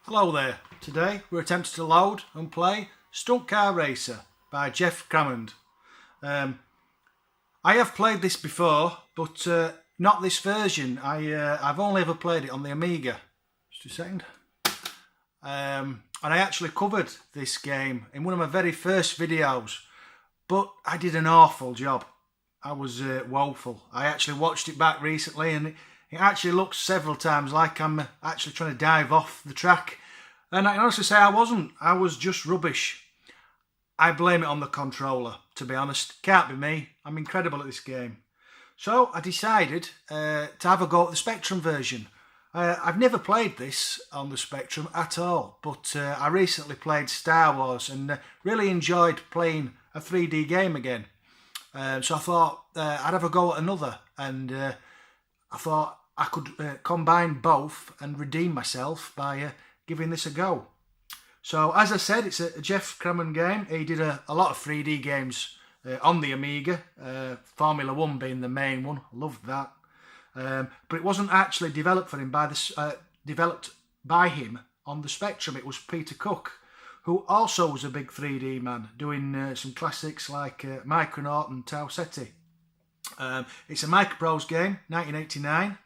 Hello there. Today we're attempting to load and play Stunt Car Racer by Jeff Crammond. I have played this before, but not this version. I've only ever played it on the Amiga. Just a second. And I actually covered this game in one of my very first videos, but I did an awful job. I was woeful. I actually watched it back recently and it actually looks several times like I'm actually trying to dive off the track. And I can honestly say I wasn't. I was just rubbish. I blame it on the controller, to be honest. Can't be me. I'm incredible at this game. So I decided to have a go at the Spectrum version. I've never played this on the Spectrum at all, but I recently played Star Wars and really enjoyed playing a 3D game again. So I thought I'd have a go at another, and I thought I could combine both and redeem myself by giving this a go. So as I said, it's a Jeff Crammond game. He did a lot of 3D games on the Amiga, Formula 1 being the main one. Loved that. But it wasn't actually developed for him developed by him on the Spectrum. It was Peter Cook, who also was a big 3D man, doing some classics like Micronaut and Tau Ceti. It's a Microprose game, 1989.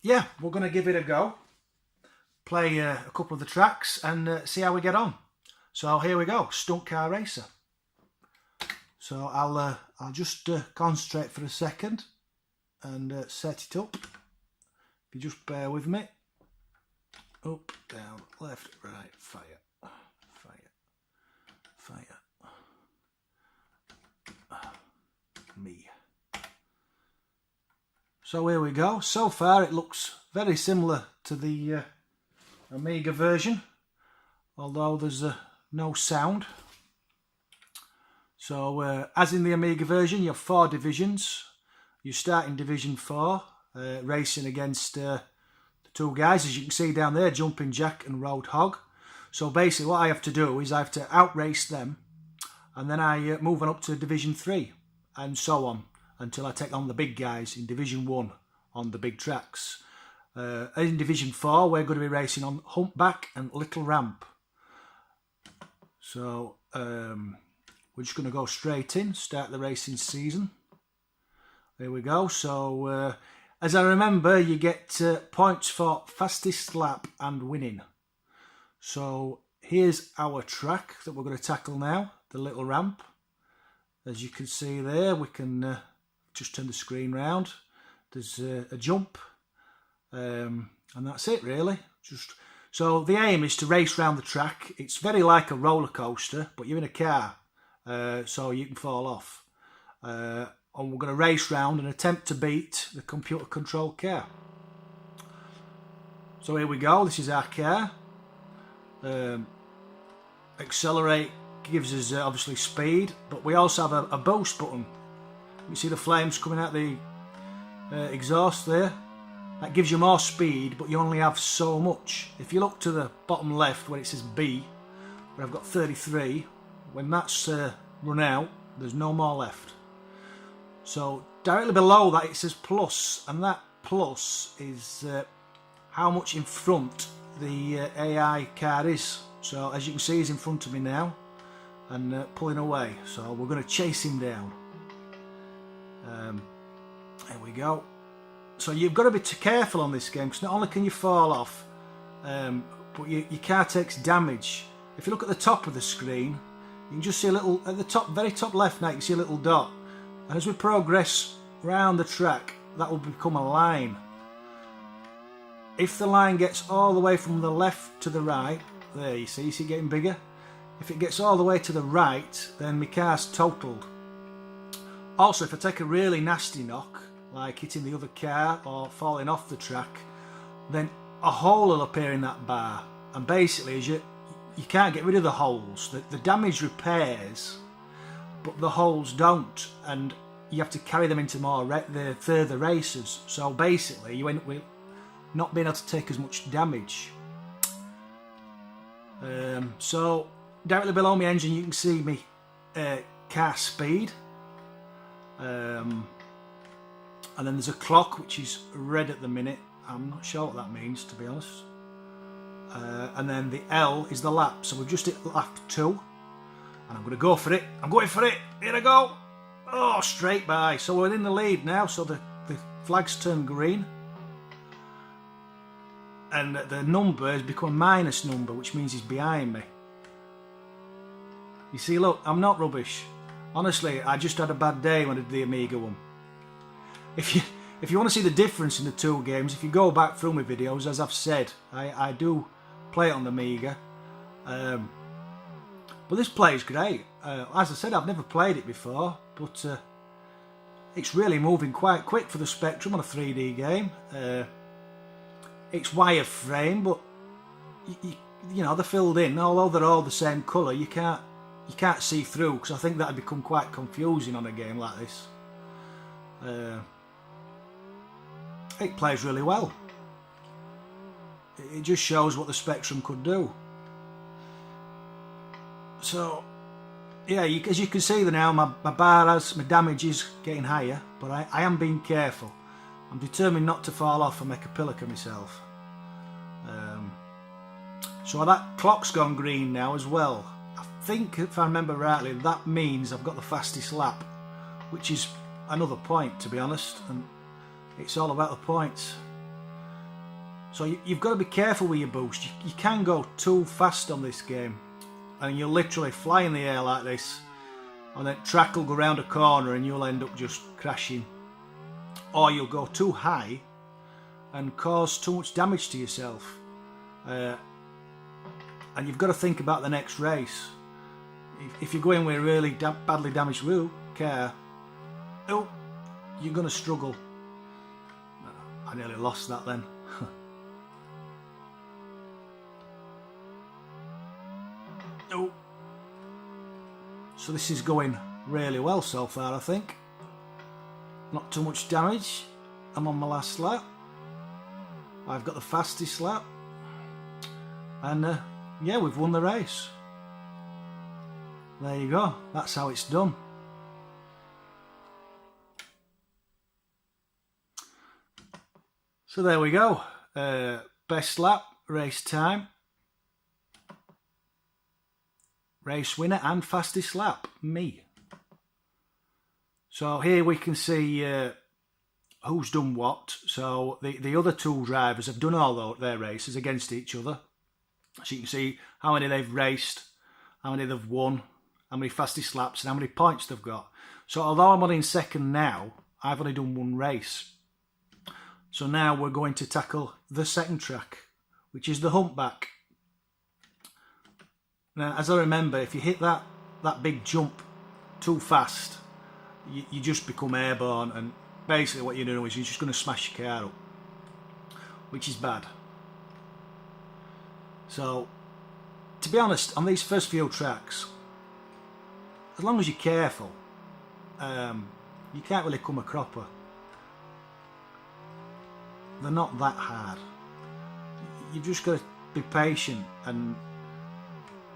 Yeah, we're going to give it a go. Play a couple of the tracks and see how we get on. So here we go, Stunt Car Racer. So I'll just concentrate for a second and set it up. If you just bear with me. Up, down, left, right, fire, fire, fire. Me. So here we go. So far it looks very similar to the Amiga version, although there's no sound. So as in the Amiga version, you have 4 divisions. You start in Division 4, racing against the 2 guys, as you can see down there, Jumping Jack and Roadhog. So basically what I have to do is I have to outrace them, and then I move on up to Division 3, and so on, until I take on the big guys in Division 1 on the big tracks. In Division 4, we're going to be racing on Humpback and Little Ramp. So we're just going to go straight in, start the racing season. There we go. So as I remember, you get points for fastest lap and winning. So here's our track that we're going to tackle now, the Little Ramp. As you can see there, we can just turn the screen round. There's a jump, and that's it really. So the aim is to race round the track. It's very like a roller coaster, but you're in a car, so you can fall off. And we're going to race round and attempt to beat the computer controlled car. So here we go. This is our car. Accelerate gives us obviously speed, but we also have a boost button. You see the flames coming out the exhaust there. That gives you more speed, but you only have so much. If you look to the bottom left where it says B, where I've got 33, when that's run out, there's no more left. So directly below that it says plus, and that plus is how much in front the AI car is. So as you can see, he's in front of me now and pulling away. So we're going to chase him down. There we go. So you've got to be careful on this game, because not only can you fall off, but your car takes damage. If you look at the top of the screen, you can just see a little, at the top, very top left now, you can see a little dot. And as we progress round the track, that will become a line. If the line gets all the way from the left to the right, there you see it getting bigger. If it gets all the way to the right, then my car's totaled. Also, if I take a really nasty knock, like hitting the other car or falling off the track, then a hole will appear in that bar. And basically, you can't get rid of the holes. The damage repairs, but the holes don't, and you have to carry them into the further races. So basically, you end up with not being able to take as much damage. So directly below my engine, you can see me car speed. And then there's a clock which is red at the minute, I'm not sure what that means, to be honest. And then the L is the lap. So we've just hit lap 2. And I'm going to go for it. I'm going for it. Here I go. Oh, straight by. So we're in the lead now. So the flag's turned green. And the number has become a minus number, which means he's behind me. You see, look, I'm not rubbish. Honestly, I just had a bad day when I did the Amiga one. If you want to see the difference in the two games, if you go back through my videos, as I've said, I do play it on the Amiga. But this plays great. As I said, I've never played it before, but it's really moving quite quick for the Spectrum on a 3D game. It's wireframe, but you know, they're filled in. Although they're all the same colour, you can't see through, because I think that'd become quite confusing on a game like this. It plays really well. It just shows what the Spectrum could do. So, yeah, as you can see now, my damage is getting higher, but I am being careful. I'm determined not to fall off and make a pillock of myself. So that clock's gone green now as well. I think, if I remember rightly, that means I've got the fastest lap, which is another point, to be honest, and it's all about the points. So you've got to be careful with your boost. You can go too fast on this game, and you'll literally fly in the air like this, and then track will go around a corner and you'll end up just crashing. Or you'll go too high and cause too much damage to yourself. And you've got to think about the next race. If you're going with a really badly damaged car, oh, you're going to struggle. I nearly lost that then. Oh. So this is going really well so far, I think. Not too much damage. I'm on my last lap. I've got the fastest lap. And yeah, we've won the race. There you go. That's how it's done. So there we go. Best lap, race time, race winner, and fastest lap, me. So here we can see who's done what. So the other two drivers have done all their races against each other. So you can see how many they've raced, how many they've won, how many fastest laps, and how many points they've got. So although I'm only in second now, I've only done one race. So now we're going to tackle the second track, which is the humpback. Now, as I remember, if you hit that big jump too fast, you just become airborne, and basically what you're doing is you're just going to smash your car up, which is bad. So, to be honest, on these first few tracks, as long as you're careful, you can't really come a cropper. They're not that hard. You've just got to be patient and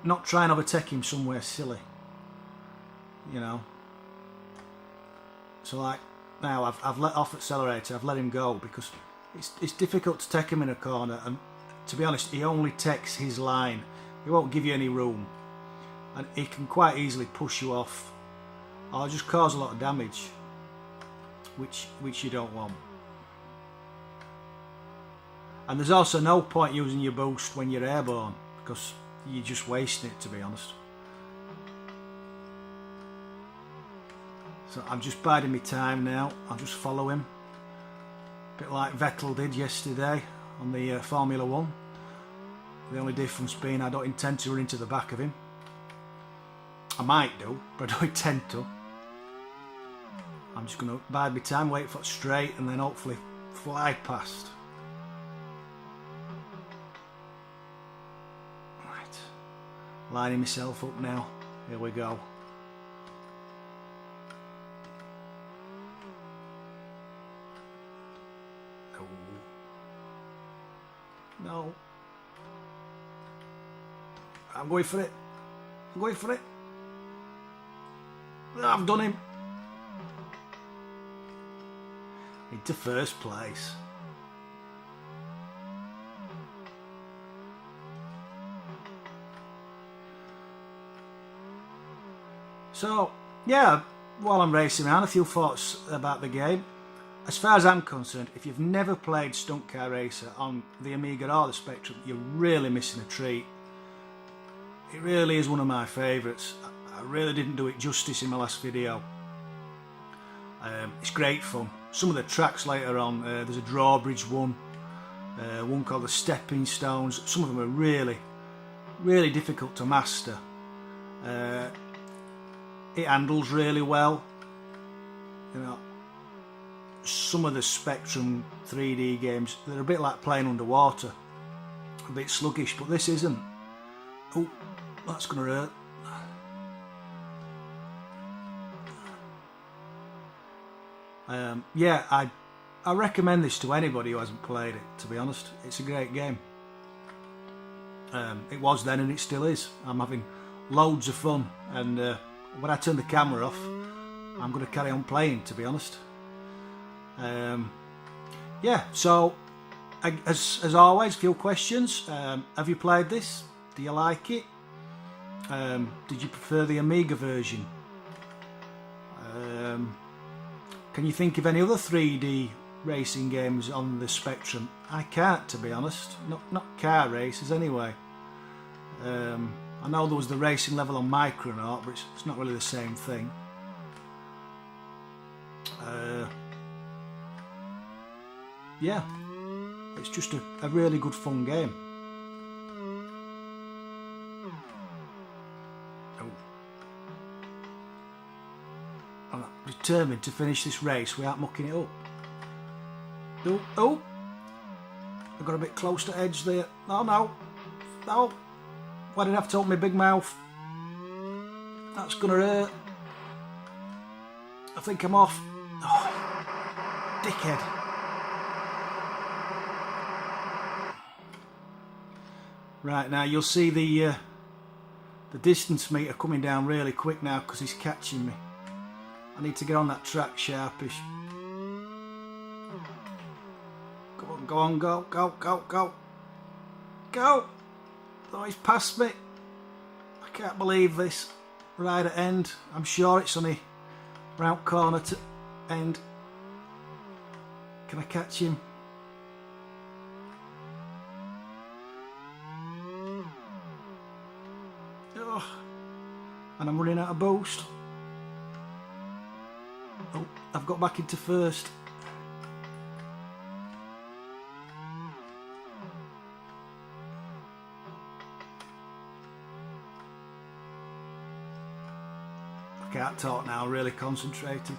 not try and overtake him somewhere silly, you know. So like now I've let off accelerator, I've let him go, because it's difficult to take him in a corner, and to be honest, he only takes his line. He won't give you any room, and he can quite easily push you off or just cause a lot of damage, which you don't want. And there's also no point using your boost when you're airborne, because you're just wasting it, to be honest. So I'm just biding my time now. I'll just follow him, a bit like Vettel did yesterday on the Formula 1. The only difference being I don't intend to run into the back of him. I might do, but I don't intend to. I'm just going to bide my time, wait for it straight, and then hopefully fly past. Right, lining myself up now. Here we go. No. I'm going for it. I'm going for it. I've done him. Into first place. So yeah, while I'm racing around, a few thoughts about the game. As far as I'm concerned, if you've never played Stunt Car Racer on the Amiga or the Spectrum, you're really missing a treat. It really is one of my favourites. I really didn't do it justice in my last video. It's great fun. Some of the tracks later on, there's a drawbridge one called the Stepping Stones. Some of them are really, really difficult to master. It handles really well. You know, some of the Spectrum 3D games, they're a bit like playing underwater, a bit sluggish, but this isn't. Oh, that's gonna hurt. Yeah, I recommend this to anybody who hasn't played it, to be honest. It's a great game. It was then and it still is. I'm having loads of fun, and when I turn the camera off, I'm going to carry on playing, to be honest. Yeah, so as always, a few questions. Have you played this? Do you like it? Did you prefer the Amiga version? Can you think of any other 3D racing games on the Spectrum? I can't, to be honest. Not car races anyway. I know there was the racing level on Micronaut, but it's not really the same thing. Yeah, it's just a really good fun game. I'm determined to finish this race without mucking it up. Oh! I got a bit close to edge there. No! Why did I have to open my big mouth? That's gonna hurt. I think I'm off. Oh, dickhead. Right, now you'll see the distance meter coming down really quick now because he's catching me. I need to get on that track sharpish. Go on, go. Oh, he's past me. I can't believe this. Right at end. I'm sure it's only round corner to end. Can I catch him? Oh, and I'm running out of boost. Oh, I've got back into first. I can't talk now, really concentrating.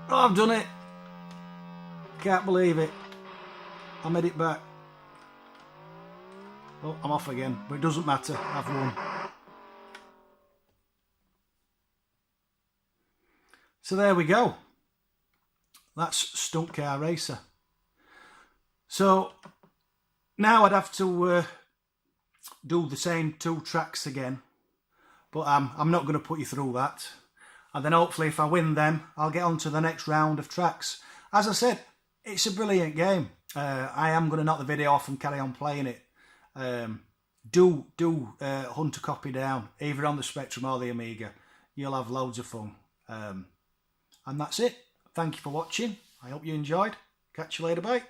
Oh, I've done it! Can't believe it. I made it back. Oh, I'm off again, but it doesn't matter, I've won. So there we go. That's Stunt Car Racer. So now I'd have to do the same 2 tracks again, but I'm not going to put you through that. And then hopefully if I win them, I'll get on to the next round of tracks. As I said, it's a brilliant game. I am going to knock the video off and carry on playing it. Do hunt a copy down, either on the Spectrum or the Amiga. You'll have loads of fun. And that's it. Thank you for watching. I hope you enjoyed. Catch you later. Bye.